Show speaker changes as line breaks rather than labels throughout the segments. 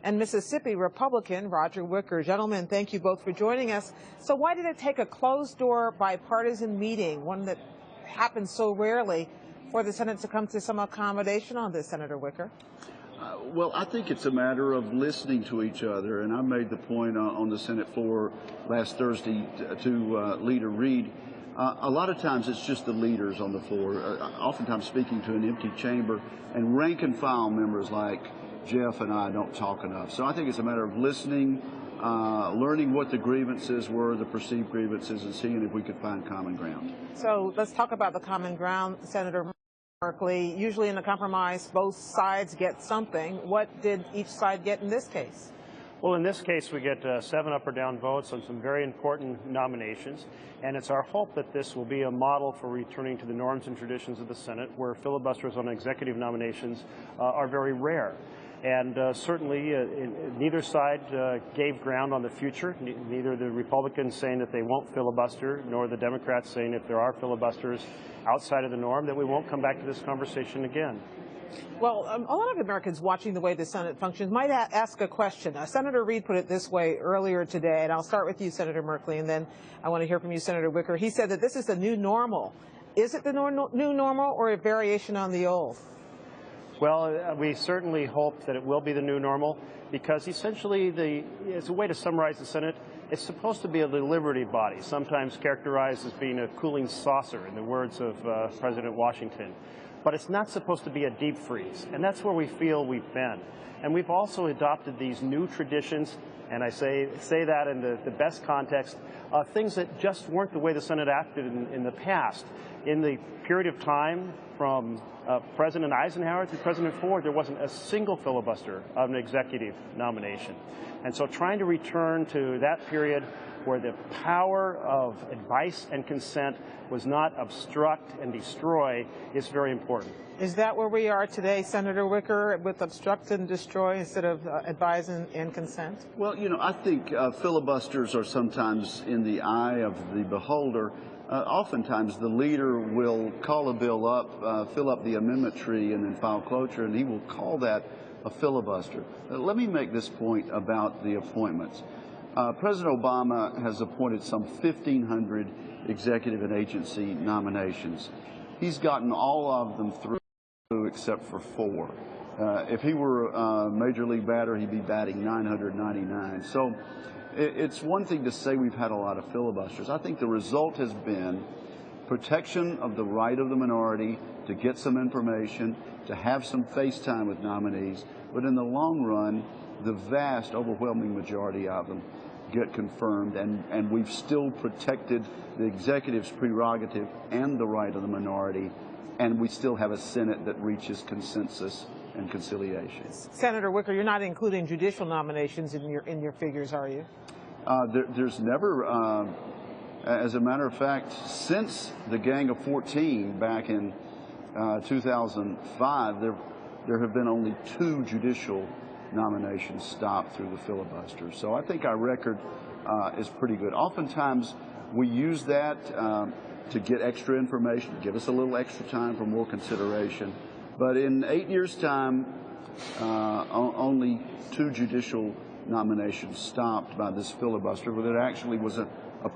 and Mississippi Republican Roger Wicker. Gentlemen, thank you both for joining us. So why did it take a closed-door bipartisan meeting, one that happens so rarely, for the Senate to come to some accommodation on this, Senator Wicker?
Well, I think it's a matter of listening to each other, and I made the point on the Senate floor last Thursday to Leader Reid. A lot of times it's just the leaders on the floor, oftentimes speaking to an empty chamber, and rank and file members like Jeff and I don't talk enough. So I think it's a matter of listening, learning what the grievances were, the perceived grievances, and seeing if we could find common ground.
So let's talk about the common ground, Senator Merkley. Usually in a compromise, both sides get something. What did each side get in this case?
Well, in this case, we get 7 up or down votes on some very important nominations, and it's our hope that this will be a model for returning to the norms and traditions of the Senate, where filibusters on executive nominations are very rare. And certainly, neither side gave ground on the future. Neither the Republicans saying that they won't filibuster, nor the Democrats saying if there are filibusters outside of the norm, that we won't come back to this conversation again.
Well, a lot of Americans watching the way the Senate functions might ask a question. Senator Reid put it this way earlier today, and I'll start with you, Senator Merkley, and then I want to hear from you, Senator Wicker. He said that this is the new normal. Is it the new normal or a variation on the old?
Well, we certainly hope that it will be the new normal, because essentially, as a way to summarize the Senate, it's supposed to be a deliberative body, sometimes characterized as being a cooling saucer, in the words of President Washington. But it's not supposed to be a deep freeze, and that's where we feel we've been. And we've also adopted these new traditions, and I say that in the best context, things that just weren't the way the Senate acted in the past. In the period of time from President Eisenhower to President Ford, there wasn't a single filibuster of an executive nomination. And so trying to return to that period where the power of advice and consent was not obstruct and destroy is very important.
Is that where we are today, Senator Wicker, with obstruct and destroy instead of advise and consent?
Well, you know, I think filibusters are sometimes in the eye of the beholder. Oftentimes the leader will call a bill up, fill up the amendment tree, and then file cloture, and he will call that a filibuster. Let me make this point about the appointments. President Obama has appointed some 1,500 executive and agency nominations. He's gotten all of them through except for 4. If he were a major league batter, he'd be batting 999. So it's one thing to say we've had a lot of filibusters. I think the result has been protection of the right of the minority to get some information, to have some face time with nominees, but in the long run, the vast, overwhelming majority of them get confirmed, and we've still protected the executive's prerogative and the right of the minority, and we still have a Senate that reaches consensus and conciliation.
Senator Wicker, you're not including judicial nominations in your figures, are you?
There's never, as a matter of fact, since the Gang of 14 back in 2005, there have been only 2 judicial nominations stopped through the filibuster. So I think our record is pretty good. Oftentimes we use that to get extra information, give us a little extra time for more consideration. But in 8 years' time, only 2 judicial nominations stopped by this filibuster, but it actually was a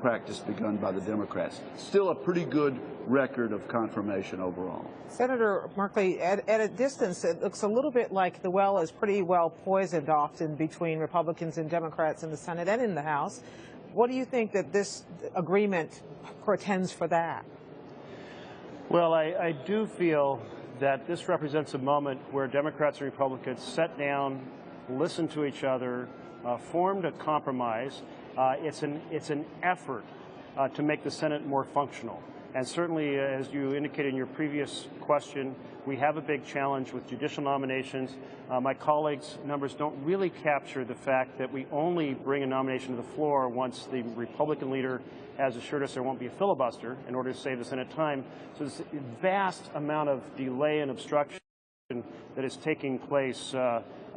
practice begun by the Democrats. Still a pretty good record of confirmation overall.
Senator Merkley, at a distance, it looks a little bit like the well is pretty well poisoned often between Republicans and Democrats in the Senate and in the House. What do you think that this agreement portends for that?
Well, I do feel that this represents a moment where Democrats and Republicans sat down, listened to each other, formed a compromise. It's an effort to make the Senate more functional. And certainly, as you indicated in your previous question, we have a big challenge with judicial nominations. My colleagues' numbers don't really capture the fact that we only bring a nomination to the floor once the Republican leader has assured us there won't be a filibuster in order to save the Senate time. So there's a vast amount of delay and obstruction that is taking place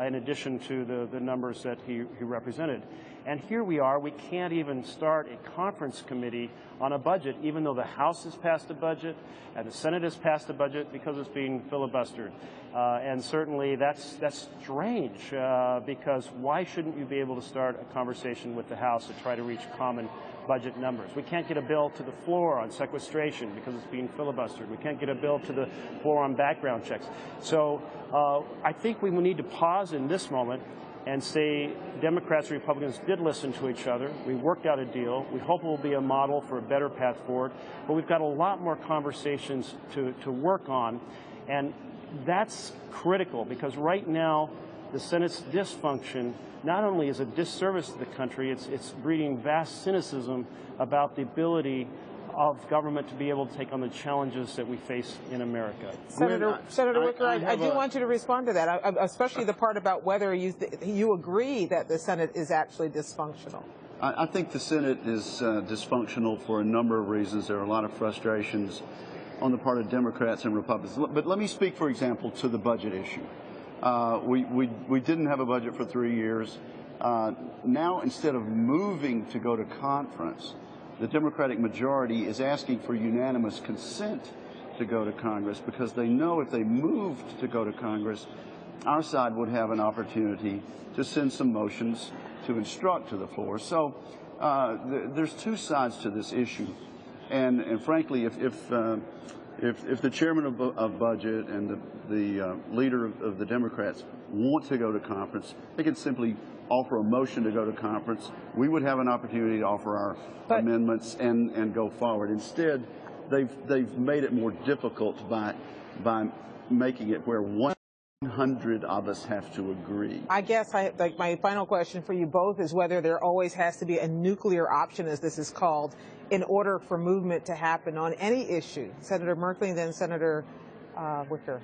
in addition to the numbers that he represented. And here we are, we can't even start a conference committee on a budget, even though the House has passed a budget and the Senate has passed a budget, because it's being filibustered. And certainly that's strange, because why shouldn't you be able to start a conversation with the House to try to reach common budget numbers? We can't get a bill to the floor on sequestration because it's being filibustered. We can't get a bill to the floor on background checks. So I think we need to pause in this moment and say Democrats and Republicans did listen to each other. We worked out a deal. We hope it will be a model for a better path forward. But we've got a lot more conversations to work on. And that's critical, because right now the Senate's dysfunction not only is a disservice to the country, it's breeding vast cynicism about the ability of government to be able to take on the challenges that we face in America.
Senator Wicker, I do want you to respond to that, especially the part about whether you agree that the Senate is actually dysfunctional.
I think the Senate is dysfunctional for a number of reasons. There are a lot of frustrations on the part of Democrats and Republicans. But let me speak, for example, to the budget issue. We didn't have a budget for 3 years. Now, instead of moving to go to conference, the Democratic majority is asking for unanimous consent to go to Congress, because they know if they moved to go to Congress, our side would have an opportunity to send some motions to instruct to the floor. So there's two sides to this issue. And frankly, if the chairman of budget and the leader of the Democrats want to go to conference, they can simply offer a motion to go to conference. We would have an opportunity to offer our amendments and go forward. Instead, they've made it more difficult by making it where 100 of us have to agree.
I guess my final question for you both is whether there always has to be a nuclear option, as this is called, in order for movement to happen on any issue. Senator Merkley and then Senator Wicker.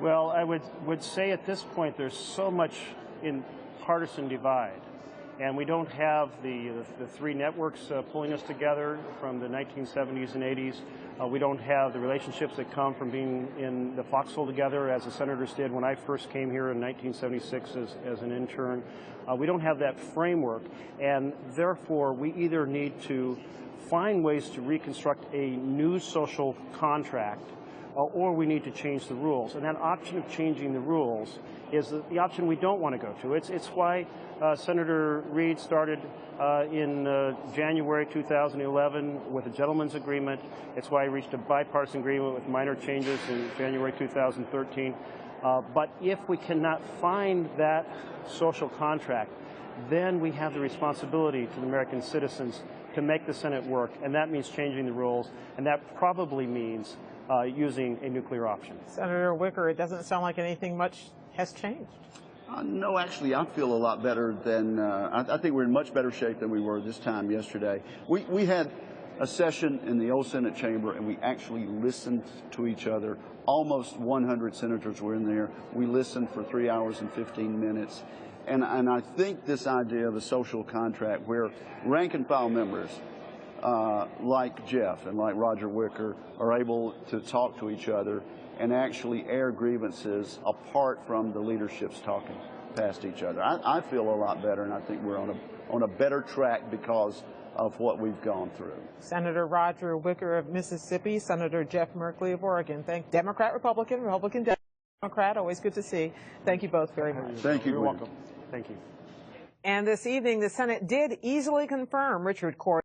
Well, I would say at this point there's so much in partisan divide, and we don't have the three networks pulling us together from the 1970s and 80s. We don't have the relationships that come from being in the foxhole together, as the senators did when I first came here in 1976 as an intern. We don't have that framework, and therefore we either need to find ways to reconstruct a new social contract, or we need to change the rules. And that option of changing the rules is the option we don't want to go to. It's why Senator Reid started in January 2011 with a gentleman's agreement. It's why he reached a bipartisan agreement with minor changes in January 2013. But if we cannot find that social contract, then we have the responsibility to the American citizens to make the Senate work, and that means changing the rules, and that probably means using a nuclear option.
Senator Wicker, it doesn't sound like anything much has changed.
No, actually, I feel a lot better than, I think we're in much better shape than we were this time yesterday. We had a session in the old Senate chamber, and we actually listened to each other. Almost 100 senators were in there. We listened for 3 hours and 15 minutes. And I think this idea of a social contract where rank and file members like Jeff and like Roger Wicker are able to talk to each other and actually air grievances apart from the leaderships talking past each other. I feel a lot better, and I think we're on a better track because of what we've gone through.
Senator Roger Wicker of Mississippi, Senator Jeff Merkley of Oregon. Democrat, Republican, Republican, Democrat. Always good to see. Thank you both very much.
Thank you.
You're welcome. Thank you.
And this evening, the Senate did easily confirm Richard Court